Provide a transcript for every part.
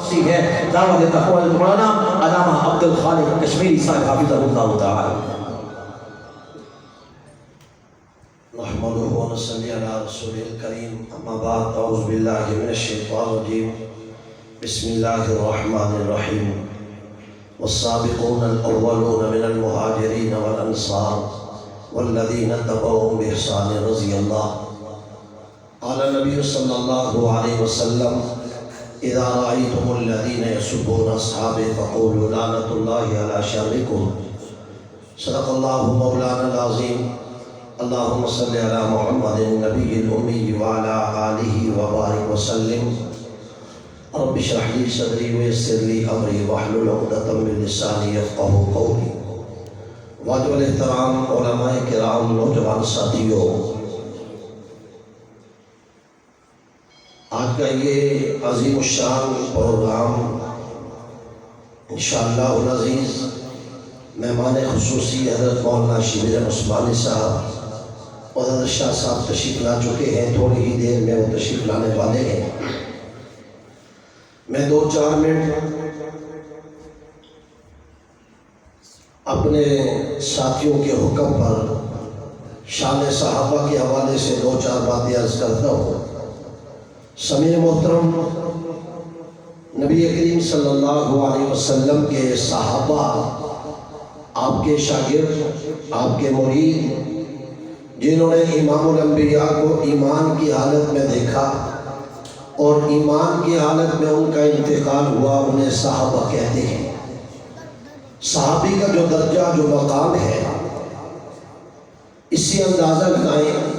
تفسیر ہے دعوت تقوی مولانا علامہ عبد الخالق کشمیری صاحب حافظہ اللہ تعالی. نحمده ونصلي على رسوله الكريم اما بعد اعوذ بالله من الشيطان الرجيم بسم الله الرحمن الرحيم والسابقون الاولون من المهاجرين والانصار والذين اتبعوهم باحسان رضي الله. قال النبي صلى الله عليه وسلم اذا رايتم الذين يسبون اصحابي فقولوا لعنة الله على شركم. صدق الله مولانا العظيم. اللهم صل على محمد النبي الأمي وعلى آله وبارك وسلم. رب اشرح لي صدري ويسر لي أمري واحلل عقدة من لساني يفقهوا قولي. واجب الاحترام علماء کرام، نوجوان ساتھیوں، آج کا یہ عظیم الشان پروگرام انشاءاللہ العزیز مہمان خصوصی حضرت مولانا شبیر عثمانی صاحب اور حضرت شاہ صاحب تشریف لا چکے ہیں. تھوڑی ہی دیر میں وہ تشریف لانے والے ہیں. میں 2-4 منٹ اپنے ساتھیوں کے حکم پر شان صحابہ کے حوالے سے 2-4 باتیں عرض کرتا ہوں. سمیع محترم، نبی کریم صلی اللہ علیہ وسلم کے صحابہ، آپ کے شاگرد، آپ کے مرید، جنہوں نے امام الانبیاء کو ایمان کی حالت میں دیکھا اور ایمان کی حالت میں ان کا انتقال ہوا، انہیں صحابہ کہتے ہیں. صحابی کا جو درجہ، جو مقام ہے، اس سے اندازہ لگائیں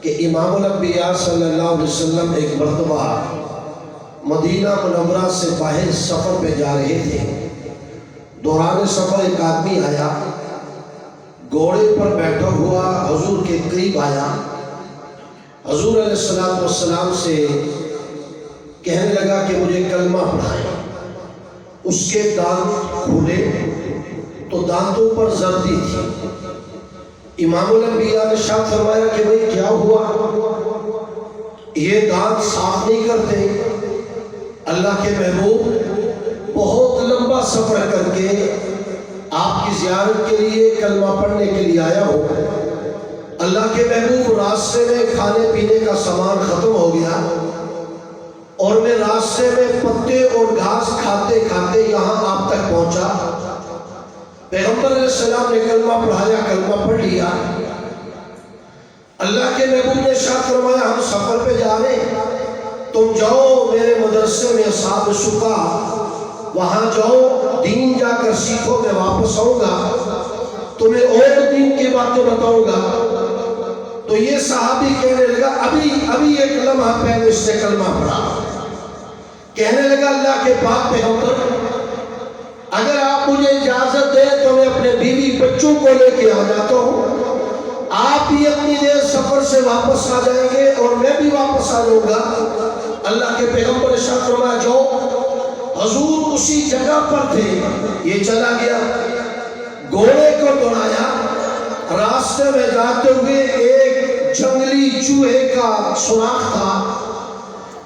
کہ امام الانبیاء صلی اللہ علیہ وسلم ایک مرتبہ مدینہ منورہ سے باہر سفر پہ جا رہے تھے. دوران سفر ایک آدمی آیا، گھوڑے پر بیٹھا ہوا حضور کے قریب آیا. حضور علیہ السلام سے کہنے لگا کہ مجھے کلمہ پڑھائیں. اس کے دانت کھولے تو دانتوں پر زردی تھی. امام الانبیاء نے شاہ فرمایا کہ بھئی کیا ہوا؟ یہ دانت صاف نہیں کرتے. اللہ کے محبوب بہت لمبا سفر کر کے آپ کی زیارت کے لیے، کلمہ پڑھنے کے لیے آیا ہو. اللہ کے محبوب راستے میں کھانے پینے کا سامان ختم ہو گیا اور میں راستے میں پتے اور گھاس کھاتے کھاتے یہاں آپ تک پہنچا. پیغمبر علیہ السلام نے کلمہ پڑھایا، کلمہ پڑھ لیا. اللہ کے محبوب نے ارشاد فرمایا ہم سفر پہ جا رہے ہیں، تم جاؤ میرے مدرسے میں اصحاب صفا، وہاں جاؤ، دین جا کر سیکھو، میں واپس آؤں گا تمہیں اور دین کی باتیں بتاؤں گا. تو یہ صحابی کہنے لگا ابھی ایک لمحہ پہلے اس نے کلمہ پڑھا. کہنے لگا اللہ کے پاک پیغمبر، اگر آپ مجھے اجازت دیں تو میں اپنے بیوی بچوں کو لے کے آ جاتا ہوں. آپ بھی اپنی دیر سفر سے واپس آ جائیں گے اور میں بھی واپس آ جاؤں گا. اللہ کے پیغمبر نے ارشاد فرمایا جاؤ. حضور اسی جگہ پر تھے. یہ چلا گیا، گھوڑے کو دوڑایا. راستے میں جاتے ہوئے ایک جنگلی چوہے کا سوراخ تھا،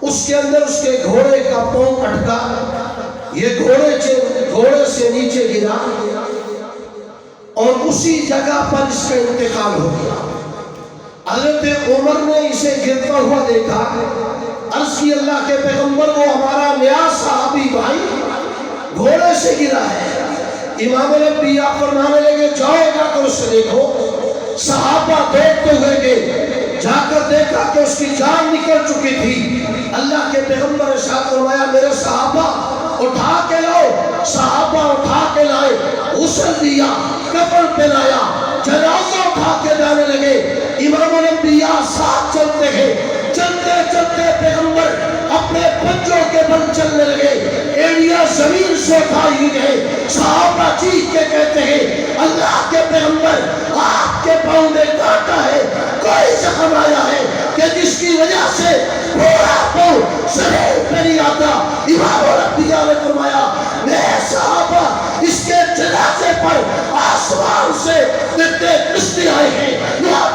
اس کے اندر اس کے گھوڑے کا پاؤں اٹکا. یہ گھوڑے سے نیچے گرا اور اسی جگہ پر اس کا انتقال ہو گیا. حضرت عمر نے اسے گرتا ہوا دیکھا. عرض کی اللہ کے پیغمبر، وہ ہمارا نیا صحابی بھائی گھوڑے سے گرا ہے. امام الانبیاء فرمانے لگے جاؤ جا کر اسے دیکھو. صحابہ دیکھتے ہوئے گئے، جا کر دیکھا کہ اس کی جان نکل چکی تھی. اللہ کے پیغمبر نے ارشاد فرمایا میرے صحابہ اٹھا کے لاؤ. صحابہ اٹھا کے لائے، غسل دیا، کفن پہنایا، جنازہ اٹھا کے جانے لگے. امام الانبیاء ساتھ چلتے ہیں. چلتے چلتے پیغمبر اپنے پنجوں کے بل چلنے لگے. ایڑیاں زمین سے اٹھائی ہوئی ہے. صحابہ چیخ کے کہتے ہیں اللہ کے پیغمبر، آپ کے پاؤں میں کانٹا ہے، کوئی زخم آیا ہے کہ جس کی وجہ سے پورا پاؤں زمین پہ نہیں آتا؟ امام الانبیاء نے فرمایا میرے صحابہ اس کے جنازے پر آسمان سے اتنے فرشتے آئے ہیں.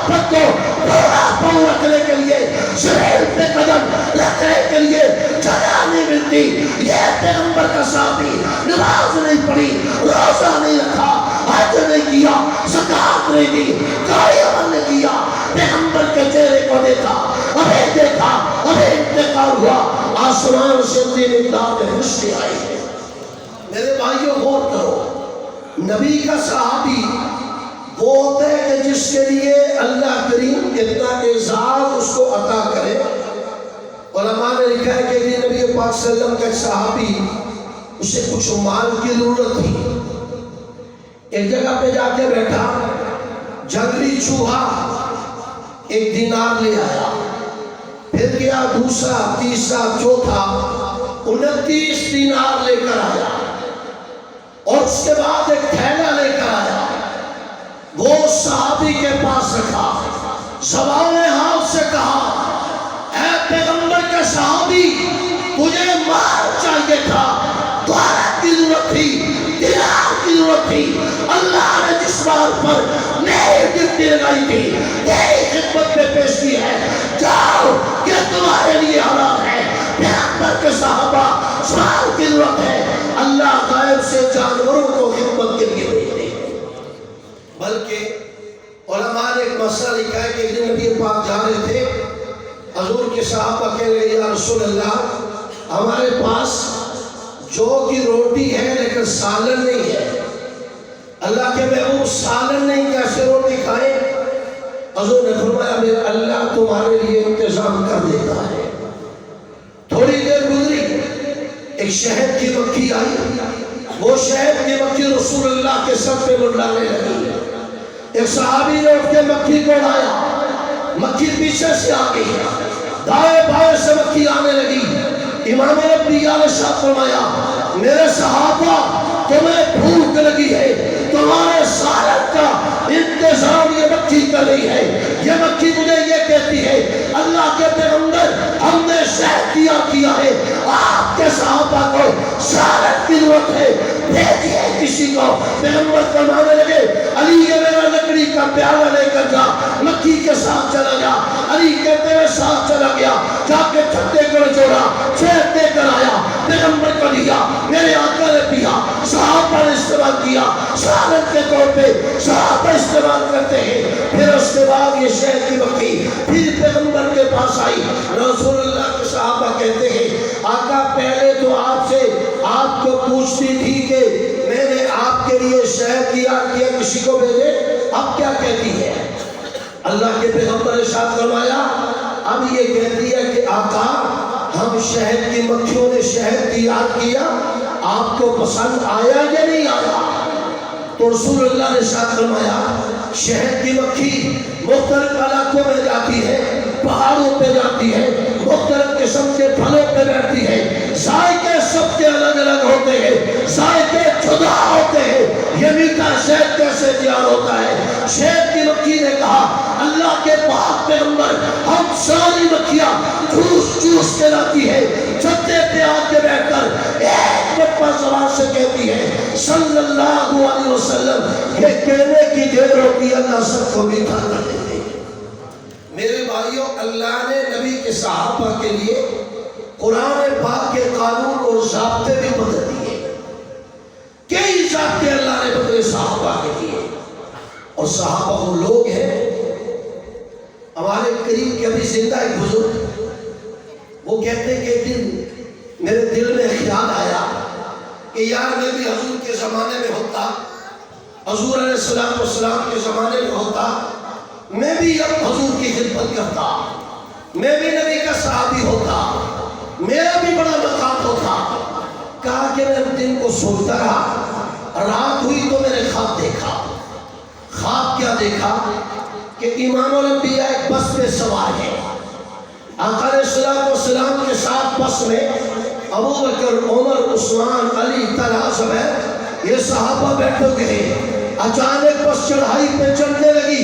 محبت کو پورا پاؤں رکھنے کے لیے زمین پہ قدم رکھنے کے لیے جگہ نہیں ملتی. یہ پیغمبر کا صحابی نماز نہیں پڑھی, روزہ نہیں رکھا, حج نہیں کیا, زکات نہیں دی, کوئی عمل نہیں کیا, پیغمبر کے چہرے کو دیکھا, ابھی دیکھا, ابھی انتقال ہوا, آسمان سے اتنی مقدار میں خوشی آئی. میرے بھائیوں غور کرو, نبی کا صحابی وہ ہوتا ہے کہ جس کے لیے اللہ کریم اتنا اعزاز اس کو عطا کرے. علماء نے لکھا ہے کہ نبی پاک صلی اللہ علیہ وسلم کا صحابی اسے کچھ مال کی ضرورت تھی. ایک جگہ پہ جا کے بیٹھا, جنگلی چوہا ایک دینار لے آیا, پھر گیا دوسرا, تیسرا, چوتھا, 29 دینار لے کر آیا, اور اس کے بعد ایک تھیلا لے کر آیا. وہ صحابی کے پاس رکھا, زبان حال سے کہا, اے پیغمبر کا صحابی, تجھے مال چاہیے تھا, دولت کی ضرورت تھی, دینار کی ضرورت تھی, اللہ نے جس مال پر میری ڈپٹی لگائی تھی تیری خدمت میں پیش کی ہے, جاؤ یہ تمہارے لیے حلال ہے. پیغمبر کے صحابہ مال کی ضرورت ہے, اللہ غائب سے جانوروں کو خدمت کے لیے بھیجتے ہیں. بلکہ علماء نے ایک مسئلہ لکھا ہے کہ ایک دن نبی پاک جا رہے تھے, حضور کے صحابہ کہہ رہے یا رسول اللہ, ہمارے پاس جو کی روٹی ہے لیکن سالن نہیں ہے. اللہ کے محبوب سالن نہیں, کیسے روٹی کھائیں؟ حضور نے فرمایا میرے اللہ تمہارے لیے انتظام کر دیتا ہے. تھوڑی دیر گزری, ایک شہد کی مکھی آئی, وہ شہد کی مکھی رسول اللہ کے سر پہ منڈلانے لگی. ایک صحابی نے اٹھ کے مکھی کو اڑایا, مکھی پیچھے سے آ گئی, دائیں بائیں سے مکھی آنے لگی. امام الانبیاء نے شاہ فرمایا میرے صحابہ تمہیں بھوک لگی ہے, تمہارے سالن کا انتظام یہ مکھی کر رہی ہے. یہ مکھی مجھے یہ کہتی ہے اللہ کے پیغمبر ہم نے شہد کیا ہے, آپ کے صحابہ کو سالن کی ضرورت ہے, بھیجیے کسی کو. پیغمبر فرمانے لگے علی یہ میرا لکڑی کا پیالہ لے کر جا. مکھی کے ساتھ چلا گیا, علی کہتے ہوئے ساتھ چلا گیا, جا کے چھتے کو جوڑا, شہد دے کر آیا, پیغمبر کو دیا, میرے آقا نے پیا, صحابہ نے استعمال کیا, سالن کے طور پہ صحابہ استعمال کرتے ہیں. پھر اس کے بعد یہ شہد کی مکھی پھر پیغمبر کے پاس آئی. رسول اللہ کے صحابہ کہتے ہیں آقا پہلے تو آپ کو پوچھتی تھی کہ میں نے آپ کے لیے شہد کیا کسی کو بھیجے, اب کیا کہتی ہے؟ اللہ کے پیغمبر نے ارشاد فرمایا اب یہ کہتی ہے کہ آقا ہم شہد کی مکھیوں نے شہد تیار کیا, آپ کو پسند آیا یا نہیں آیا؟ تو رسول اللہ نے ارشاد فرمایا شہد کی مکھی مختلف علاقوں میں جاتی ہے, پہاڑوں پہ جاتی ہے, مختلف قسم کے پھلوں پہ بیٹھتی ہے, ذائقے سب کے الگ الگ ہوتے ہیں, ذائقے جدا ہوتے ہیں. یہ میٹھا شہد کیسے تیار ہوتا ہے؟ شہد کی مکھی نے کہا اللہ کے پاک پیغمبر ہم ساری مکھیاں چوس چوس کے لاتی ہے, چھتے پہ آ کے بیٹھ کر ایک لقمہ زبان سے کہتی ہے صلی اللہ علیہ وسلم, یہ کہنے کی دیر ہوتی ہے اللہ سب کو میٹھا کر دیتے. میرے بھائیوں اللہ نے نبی کے صحابہ کے لیے قرآن پاک کے قانون اور ضابطے بھی بدل دیے. کئی ضابطے اللہ نے بدلے صحابہ کے لیے, اور صحابہ وہ لوگ ہیں ہمارے قریب کے ابھی زندہ ایک بزرگ, وہ کہتے ہیں کہ ایک دن میرے دل میں خیال آیا کہ یار میں بھی حضور کے زمانے میں ہوتا, حضور علیہ السلام کے زمانے میں ہوتا, میں بھی اب حضور کی خدمت کرتا, میں بھی نبی کا صحابی ہوتا, میرا بھی بڑا مقام ہوتا. کہا کہ میں دن کو سوچتا رہا, رات ہوئی تو میں نے خواب دیکھا. خواب کیا دیکھا کہ امام الانبیاء ایک بس پہ سوار ہے, آقا علیہ السلام کے ساتھ بس میں ابو بکر, عمر, عثمان, علی, طلحہ زبیر یہ صحابہ بیٹھے گئے. اچانک بس چڑھائی پہ چڑھنے لگی,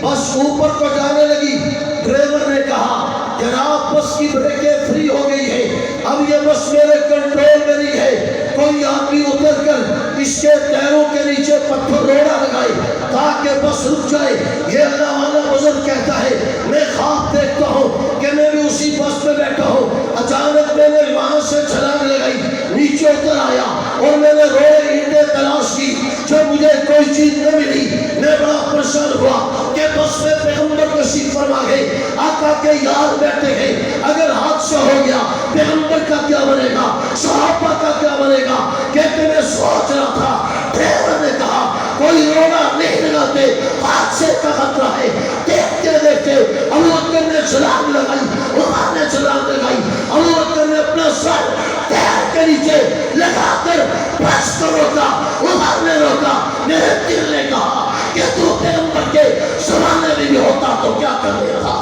بس اوپر کو جانے لگی. ڈرائیور نے کہا جناب بس کی بریکیں فری ہو گئی ہے, اب یہ بس میرے کنٹرول میں نہیں ہے, کوئی آدمی اتر کر اس کے ٹائروں کے نیچے پتھر روڑا لگائے تاکہ بس رک جائے. یہ اللہ والا بزرگ کہتا ہے میں خواب دیکھتا ہوں کہ میں بھی اسی بس میں بیٹھا ہوں، اچانک میں نے وہاں سے چھلانگ لگائی، نیچے اتر آیا اور میں نے روئے اینٹیں تلاش کی، جب مجھے کوئی چیز نہ ملی میں بڑا پریشان ہوا کہ بس میں پیغمبر تشریف فرما گئے، آقا کے یار بیٹھے ہیں، اگر حادثہ ہو گیا پیغمبر کا کیا بنے گا، صحابہ کا کیا بنے گا؟ کہتے میں سوچ رہا تھا، ڈرائیور نے کہا کوئی رونا نہیں لگاتے، حادثے کا خطرہ ہے۔ دیکھتے دیکھتے ابو بکر نے چھلانگ لگائی، عمر نے چھلانگ لگائی، ابو بکر نے اپنا سر پیر کے نیچے لگا کر بس کو روکا، عمر نے روکا۔ میرے دل نے کہا کہ تو پیغمبر کے زمانے میں بھی ہوتا تو کیا کر لیتا؟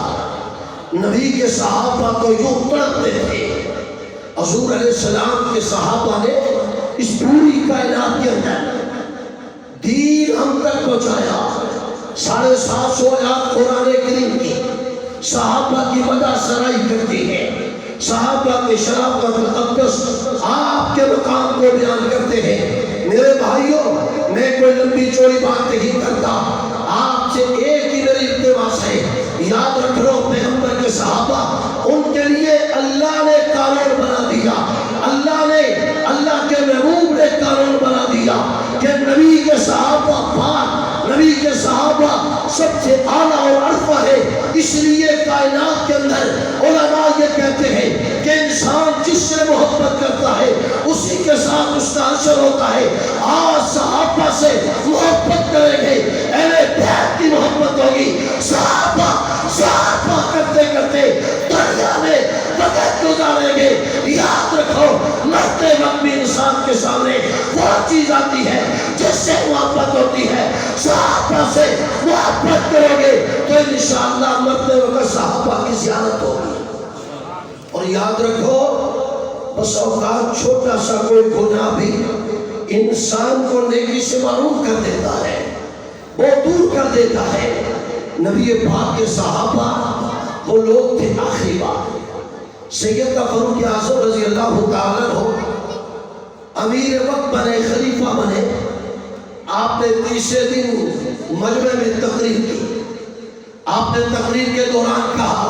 نبی کے صحابہ تو یوں پڑھتے تھے، حضور علیہ السلام کے صحابہ نے اس پوری کائنات کے اندر دین ہم تک پہنچایا۔ 750 آیات قرآن کریم کی صحابہ کی مدح سرائی کرتی ہے، صحابہ کے شرافت مقدس آپ کے مقام کو بیان کرتے ہیں۔ میرے بھائیوں، میں کوئی لمبی چوڑی بات نہیں کرتا، آپ سے ایک ہی میری التماس ہے، یاد رکھ لو پیغمبر کے صحابہ، ان کے لیے اللہ نے قانون بنا دیا، اللہ کے محبوب نے قانون بنا دیا کہ نبی کے صحابہ پاک، نبی کے صحابہ سب سے اعلیٰ اور عرفہ ہے۔ اس لیے کائنات کے اندر علماء یہ کہتے ہیں کہ انسان جس سے محبت کرتا ہے اسی کے ساتھ اس کا حشر ہوتا ہے۔ آج صحابہ سے محبت کریں گے، اہل بیت کی محبت ہوگی، صحابہ کرتے کرتے دریا میں وقت گزاریں گے۔ یاد رکھو مرتے وقت بھی انسان کے سامنے وہ چیز آتی ہے جس سے محبت ہوتی ہے۔ صحابہ سے محبت کرو گے تو انشاءاللہ مرتے وقت صحابہ کی زیارت ہوگی۔ اور یاد رکھو بس اوقات چھوٹا سا کوئی گناہ بھی انسان کو نیکی سے معروف کر دیتا ہے، وہ دور کر دیتا ہے۔ نبی پاک کے صحابہ وہ لوگ تھے، آخری بات سیدنا فاروق اعظم رضی اللہ تعالیٰ عنہ امیر وقت بنے، خلیفہ بنے۔ آپ نے تیسرے دن مجمع میں تقریر کی، آپ نے تقریر کے دوران کہا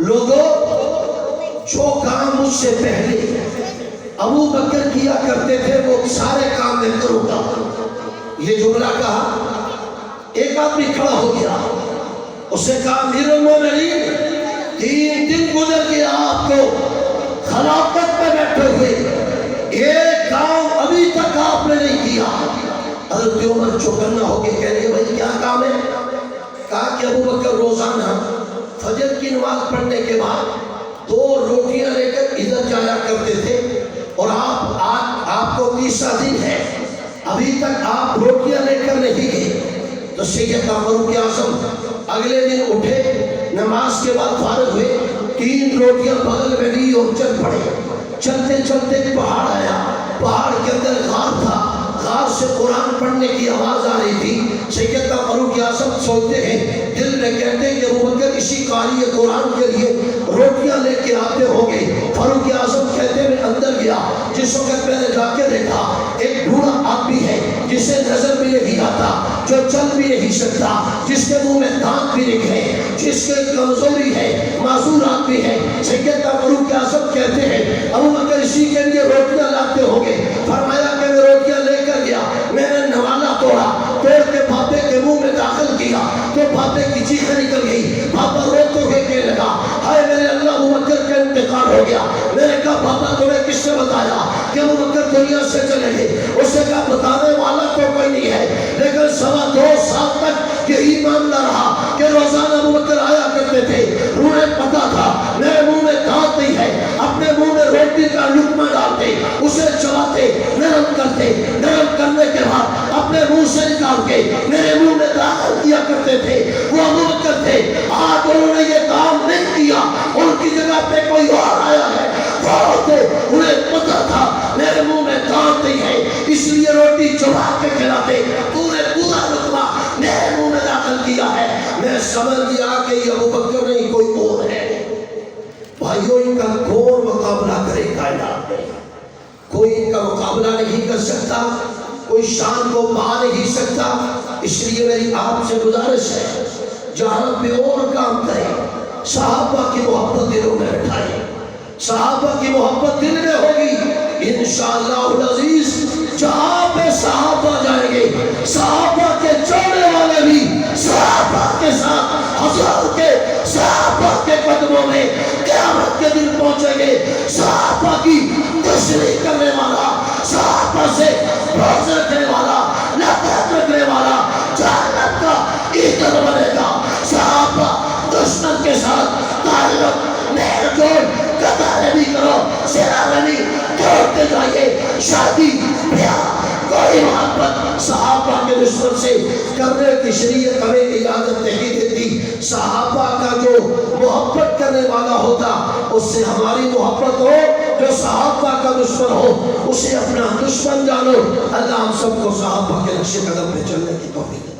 لوگوں جو کام مجھ سے پہلے ابو بکر کیا کرتے تھے وہ سارے کام میں کروں گا۔ یہ جملہ کہا، ایک آدمی کھڑا ہو گیا، اس نے کہا امیر المومنین 3 دن گزر گیا آپ کو خلافت پہ بیٹھے ہوئے، ایک کام ابھی تک آپ نے نہیں کیا۔ حضرت عمر چوکنا ہو کے کہہ رہے بھائی کیا کام ہے؟ کہا کہ ابو بکر روزانہ فجر کی نماز پڑھنے کے بعد 2 روٹیاں لے کر ادھر جایا کرتے تھے، اور آپ کو 30واں دن ہے، ابھی تک آپ روٹیاں لے کر نہیں گئے۔ تو سیدنا فاروق اعظم اگلے دن اٹھے، نماز کے بعد فارغ ہوئے، 3 روٹیاں بغل میں لی اور چل پڑے۔ چلتے چلتے ایک پہاڑ آیا، پہاڑ کے اندر غار تھا، غار سے قرآن پڑھنے کی آواز آ رہی تھی۔ سیدنا فاروق اعظم سوچتے ہیں، دل میں کہتے ہیں کہ ابو بکر اسی قاری قرآن کے لیے روٹیاں لے کے آتے ہوں گے۔ فاروق اعظم کہتے ہیں میں اندر گیا، جس وقت میں نے جا کے دیکھا ایک بوڑھا آدمی ہے جسے نظر بھی نہیں آتا، جو چل بھی نہیں سکتا، جس کے منہ میں دانت بھی نہیں ہے، جس کے کمزوری ہے، معذور آدمی ہے۔ سیدنا فاروق اعظم کہتے ہیں ابو بکر اسی کے لیے روٹیاں لاتے ہوں گے۔ فرمایا کہ میں روٹیاں لے کر گیا، میں نے نوالا توڑا، توڑ کے بھاپے کے منہ میں داخل کیا تو بھاپے کی چیخیں نکل گئی۔ بھاپا روتے ہوئے کہنے لگا ہائے میرے اللہ ابو بکر کا انتقال ہو گیا۔ میں نے کہا بھاپا تمہیں کس نے بتایا کہ ابو بکر دنیا سے چلے گئے؟ اس نے کہا بتانے والا تو کوئی نہیں ہے، لیکن 2.25 سال تک یہی معاملہ رہا کہ روزانہ ابو بکر آیا کرتے تھے، انہیں پتا تھا میرے منہ میں دانت نہیں ہے، اپنے منہ میں روٹی کا لقمہ ڈالتے، اسے چباتے، نرم کرتے، نرم کرنے کے بعد اپنے منہ سے نکال کے میرے منہ میں داخل کیا کرتے تھے۔ وہ ابو بکر تھے، آج انہوں نے یہ کام نہیں کیا، ان کی جگہ پہ کوئی اور آیا ہے، وہ تھے، انہیں پتا تھا میرے منہ میں دانت نہیں ہے، اس لیے روٹی چبا کے کھلاتے، تو نے پورا لقمہ میرے منہ میں داخل کیا ہے۔ میں سمجھ گیا کہ یہ ابو بکر نہیں کوئی اور ہے۔ بھائیوں ان کا کون مقابلہ کرے کائنات میں؟ کوئی ان کا مقابلہ نہیں کر سکتا، کوئی شان کو پا نہیں سکتا۔ اس لیے میری آپ سے گزارش ہے جہاں پہ اور کام کرے، صحابہ کی محبت دلوں میں بٹھائے، صحابہ کی محبت دل میں ہوگی انشاءاللہ العزیز۔ جہاں پہ صحابہ جائیں گے، صحابہ کے چلنے والے بھی صحابہ کے ساتھ حضور کے صحابہ کے قدموں میں قیامت کے دن پہنچیں گے۔ صحابہ کی تشریح کرنے والا، صحابہ سے بغض رکھنے والا، نفرت رکھنے والا جہنم کا ایندھن بنے گا۔ صحابہ دشمن کے ساتھ تعلق میل جول قطع نہیں کرو، سرا نہیں توڑتے جائیے۔ شادی بیاہ کوئی محبت صحابہ کے دشمن سے کرنے کی شریعت ہمیں اجازت نہیں دیتی۔ صحابہ کا جو محبت کرنے والا ہوتا اس سے ہماری محبت ہو، جو صحابہ کا دشمن ہو اسے اپنا دشمن جانو۔ اللہ ہم سب کو صحابہ کے نقش قدم پہ چلنے کی توفیق